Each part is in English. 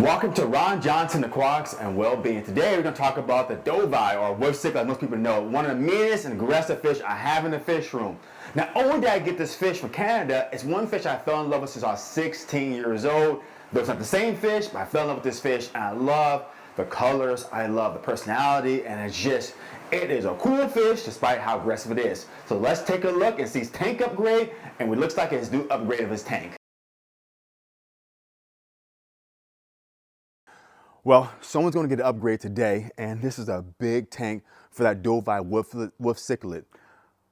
Welcome to Ron Johnson Aquatics and Wellbeing. Today we're going to talk about the Dovii, or wolf cichlid, like most people know, one of the meanest and aggressive fish I have in the fish room. Not only did I get this fish from Canada, it's one fish I fell in love with since I was 16 years old. Though it's not the same fish, but I fell in love with this fish and I love the colors, I love the personality, and it is a cool fish despite how aggressive it is. So let's take a look and see his tank upgrade and what looks like his new upgrade of his tank. Well, someone's going to get an upgrade today, and this is a big tank for that Dovii wolf cichlid.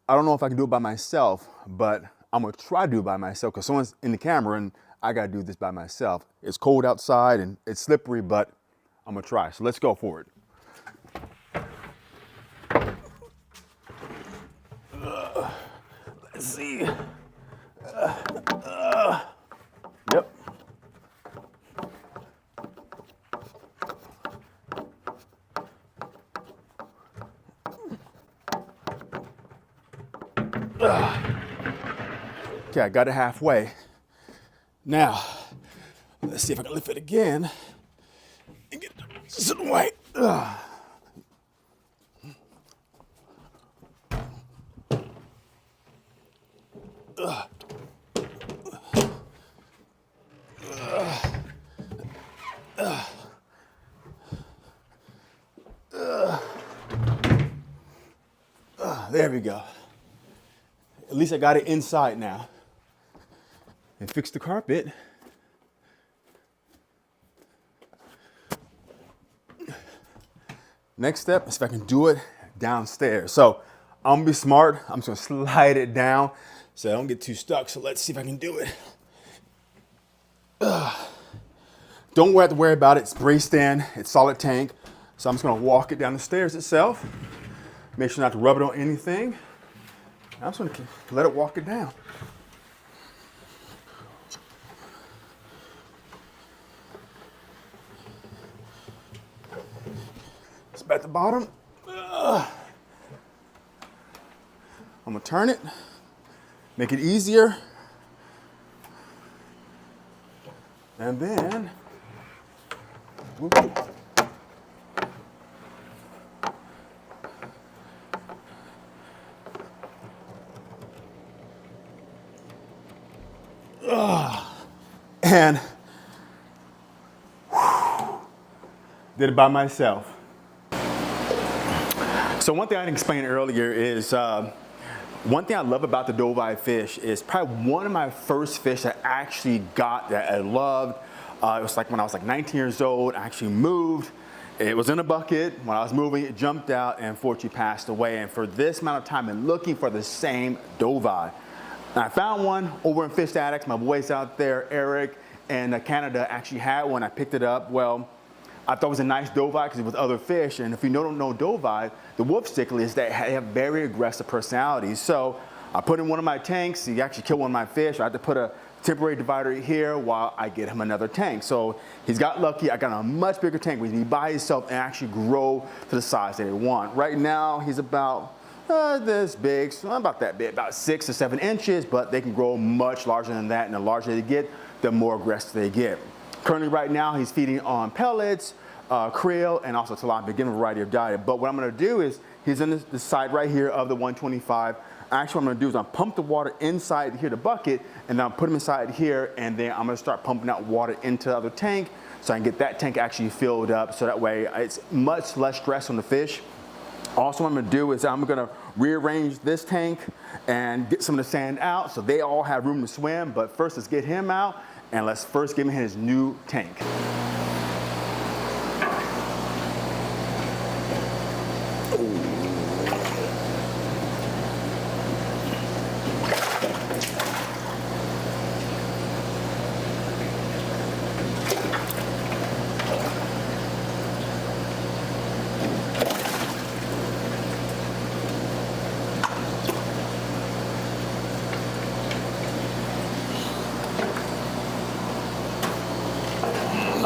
I don't know if I can do it by myself, but I'm going to try to do it by myself because someone's in the camera and I got to do this by myself. It's cold outside and it's slippery, but I'm going to try. So let's go for it. Let's see. Yep. Okay, I got it halfway. Now, let's see if I can lift it again and get it some weight. There we go. At least I got it inside now. And fix the carpet. Next step is if I can do it downstairs. So I'm gonna be smart. I'm just gonna slide it down so I don't get too stuck. So let's see if I can do it. Don't have to worry about it. It's braced in, it's solid tank. So I'm just gonna walk it down the stairs itself. Make sure not to rub it on anything. I'm just gonna let it walk it down. It's at the bottom. I'm gonna turn it, make it easier. And then, whoop. And did it by myself. So one thing I didn't explain earlier is one thing I love about the Dovii fish is probably one of my first fish that I actually got that I loved. It was like when I was like 19 years old. I actually moved. It was in a bucket. When I was moving, it jumped out and unfortunately passed away. And for this amount of time, I'm looking for the same Dovii. And I found one over in Fish Addicts. My boys out there, Eric and Canada, actually had one. I picked it up. Well, I thought it was a nice Dovii because it was other fish. And if you don't know Dovii, the wolf cichlids, they have very aggressive personalities. So I put in one of my tanks. He actually killed one of my fish. I had to put a temporary divider here while I get him another tank. So he's got lucky. I got a much bigger tank where he can be by himself and actually grow to the size that he wants. Right now, he's about this big, so about that big, about 6 to 7 inches, but they can grow much larger than that, and the larger they get, the more aggressive they get. Currently right now, he's feeding on pellets, krill, and also tilapia, giving a variety of diet. But what I'm gonna do is, he's in the side right here of the 125. Actually, what I'm gonna do is I'm pump the water inside here, the bucket, and then I'll put him inside here, and then I'm gonna start pumping out water into the other tank, so I can get that tank actually filled up, so that way it's much less stress on the fish. Also, what I'm gonna do is I'm gonna rearrange this tank and get some of the sand out so they all have room to swim. But first, let's get him out and let's first give him his new tank.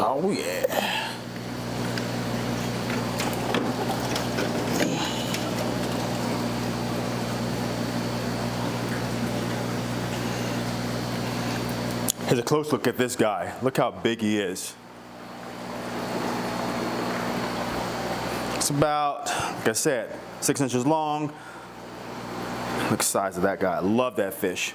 Oh yeah. Here's a close look at this guy. Look how big he is. It's about, like I said, 6 inches long. Look at the size of that guy. I love that fish.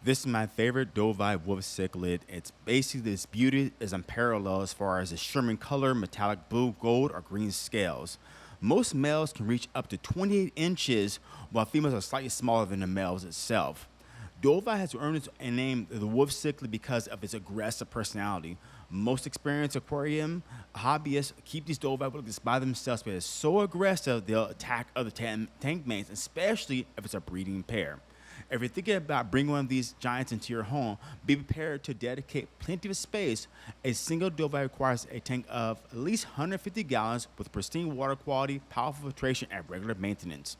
This is my favorite Dovii wolf cichlid. It's basically, this beauty is unparalleled as far as its shimmering color, metallic blue, gold, or green scales. Most males can reach up to 28 inches, while females are slightly smaller than the males itself. Dovii has earned its name the wolf cichlid because of its aggressive personality. Most experienced aquarium hobbyists keep these Dovii wolves by themselves because it's so aggressive they'll attack other tank mates, especially if it's a breeding pair. If you're thinking about bringing one of these giants into your home, be prepared to dedicate plenty of space. A single Dovii requires a tank of at least 150 gallons with pristine water quality, powerful filtration, and regular maintenance.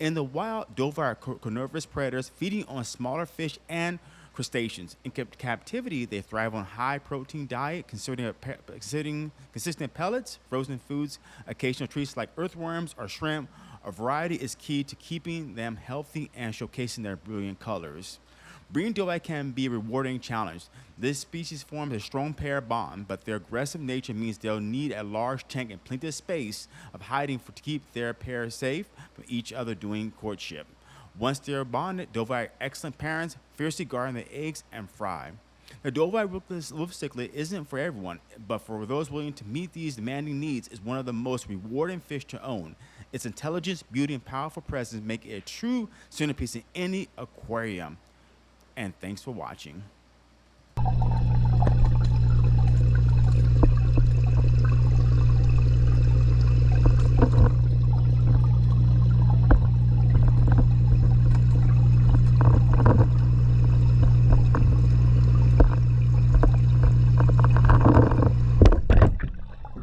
In the wild, Dovii are carnivorous predators feeding on smaller fish and crustaceans. In captivity, they thrive on high-protein diet, consisting of pellets, frozen foods, occasional treats like earthworms or shrimp. A variety is key to keeping them healthy and showcasing their brilliant colors. Breeding Dovii can be a rewarding challenge. This species forms a strong pair bond, but their aggressive nature means they'll need a large tank and plenty of space of hiding to keep their pair safe from each other during courtship. Once they're bonded, Dovii are excellent parents, fiercely guarding their eggs and fry. The Dovii wolf cichlid isn't for everyone, but for those willing to meet these demanding needs, is one of the most rewarding fish to own. Its intelligence, beauty, and powerful presence make it a true centerpiece in any aquarium. And thanks for watching.